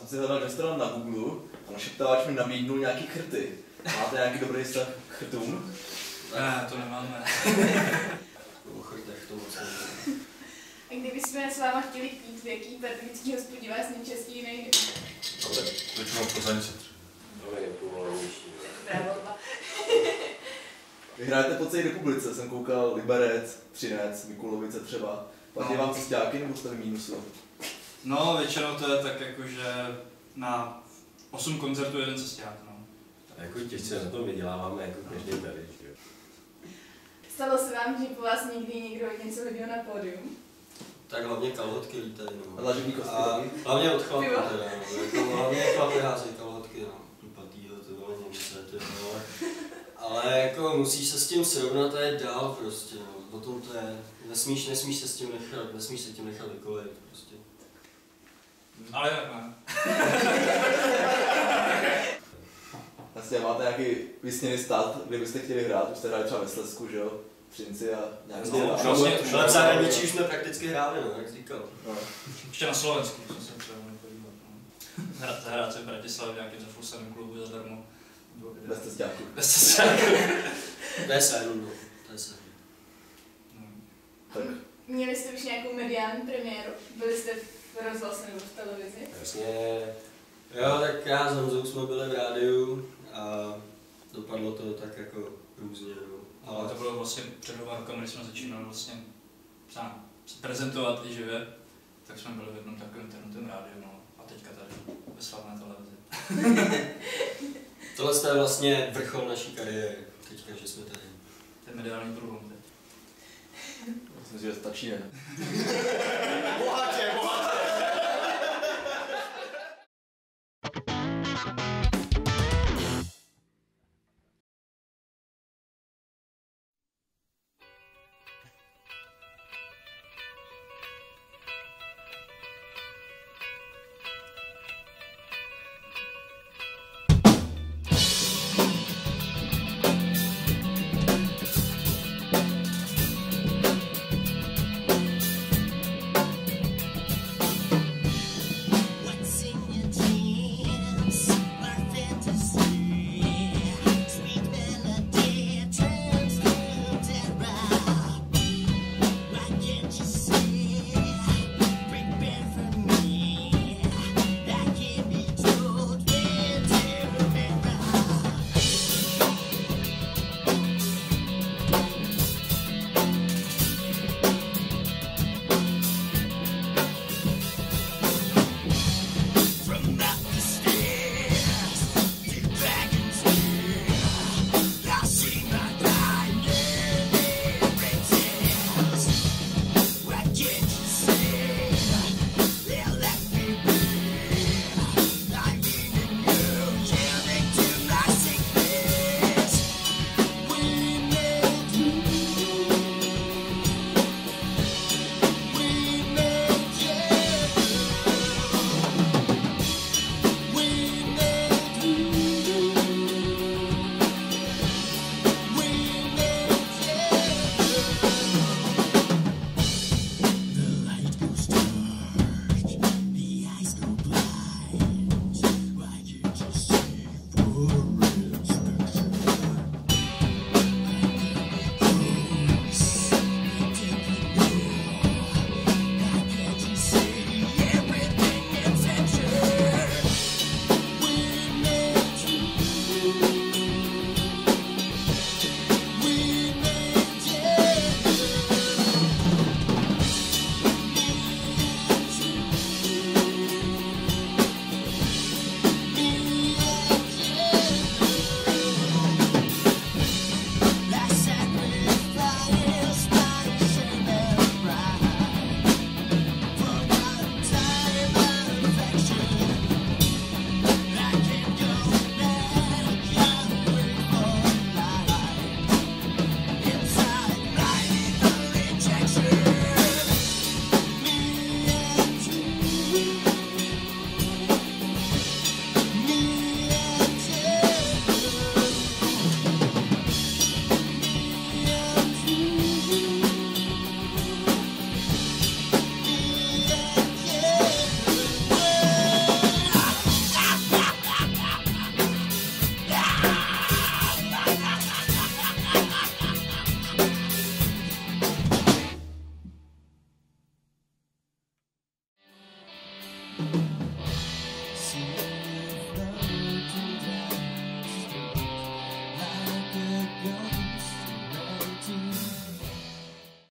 jsem si hledal restaurant na Google a našeptávač mi nabídnul nějaký chrty. Máte nějaký dobrý vztah k chrtům? Ne, to nemáme. O chrtech to moc A kdybychom s váma chtěli pít, v jaký pardubický hospodě vás nejčastěji nejde? Většinou v Plzeňce. ale je povolenější. Bravo. Vy hrajete po celé republice, jsem koukal Liberec, Třinec, Mikulovice třeba. Platí vám cestáky nebo jste v mínusu? No, většinou to je tak jako, že na 8 koncertů jeden cesták, no. A jako těžce na tom vyděláváme jako každý tady, že jo. Stalo se vám, že po vás někdy někdo něco hodil na pódium? Tak hlavně kalhotky lítají, A no. dlažební kostky A taky? hlavně od chlapů Pivo? teda, no. Jako, hlavně chlapy házejí kalhotky, no. Tupatýho, to bylo Němce, ty vole. Ale jako musíš se s tím srovnat a jít dál prostě, no. Potom to je, nesmíš se s tím nechat vykolit prostě. Ale jak ne? Vlastně máte nějaký vysněný stát, kde byste chtěli hrát, už jste hráli třeba ve Slezsku, že jo? Třinci a nějaký No, stát. vlastně- ale v zahraničí už jsme prakticky hráli, no, jak jsi říkal. No. Ještě na Slovensku jsem se třeba nepodíval. No. Zahrát se v Bratislavě v nějakém zafusaném klubu zadarmo. Bez cestáků. Bez cestáku. To je sen, no. To je sen. Tak. Měli jste už nějakou mediální premiéru? Byli jste v rozhlase nebo v televizi? Jasně. Jo, tak já s Honzou jsme byli v rádiu a dopadlo to tak jako různě, no. Ale to bylo vlastně před 2 rokama, když jsme začínali vlastně se prezentovat i živě, tak jsme byli v jednom takovém internetovém rádiu, no. A teďka tady ve slavné televizi. Tohle je vlastně vrchol naší kariéry, teďka, že jsme tady. To je mediální průlom teď. Myslím si, že stačí, ne? Bohatě, bohatě! Ahoj.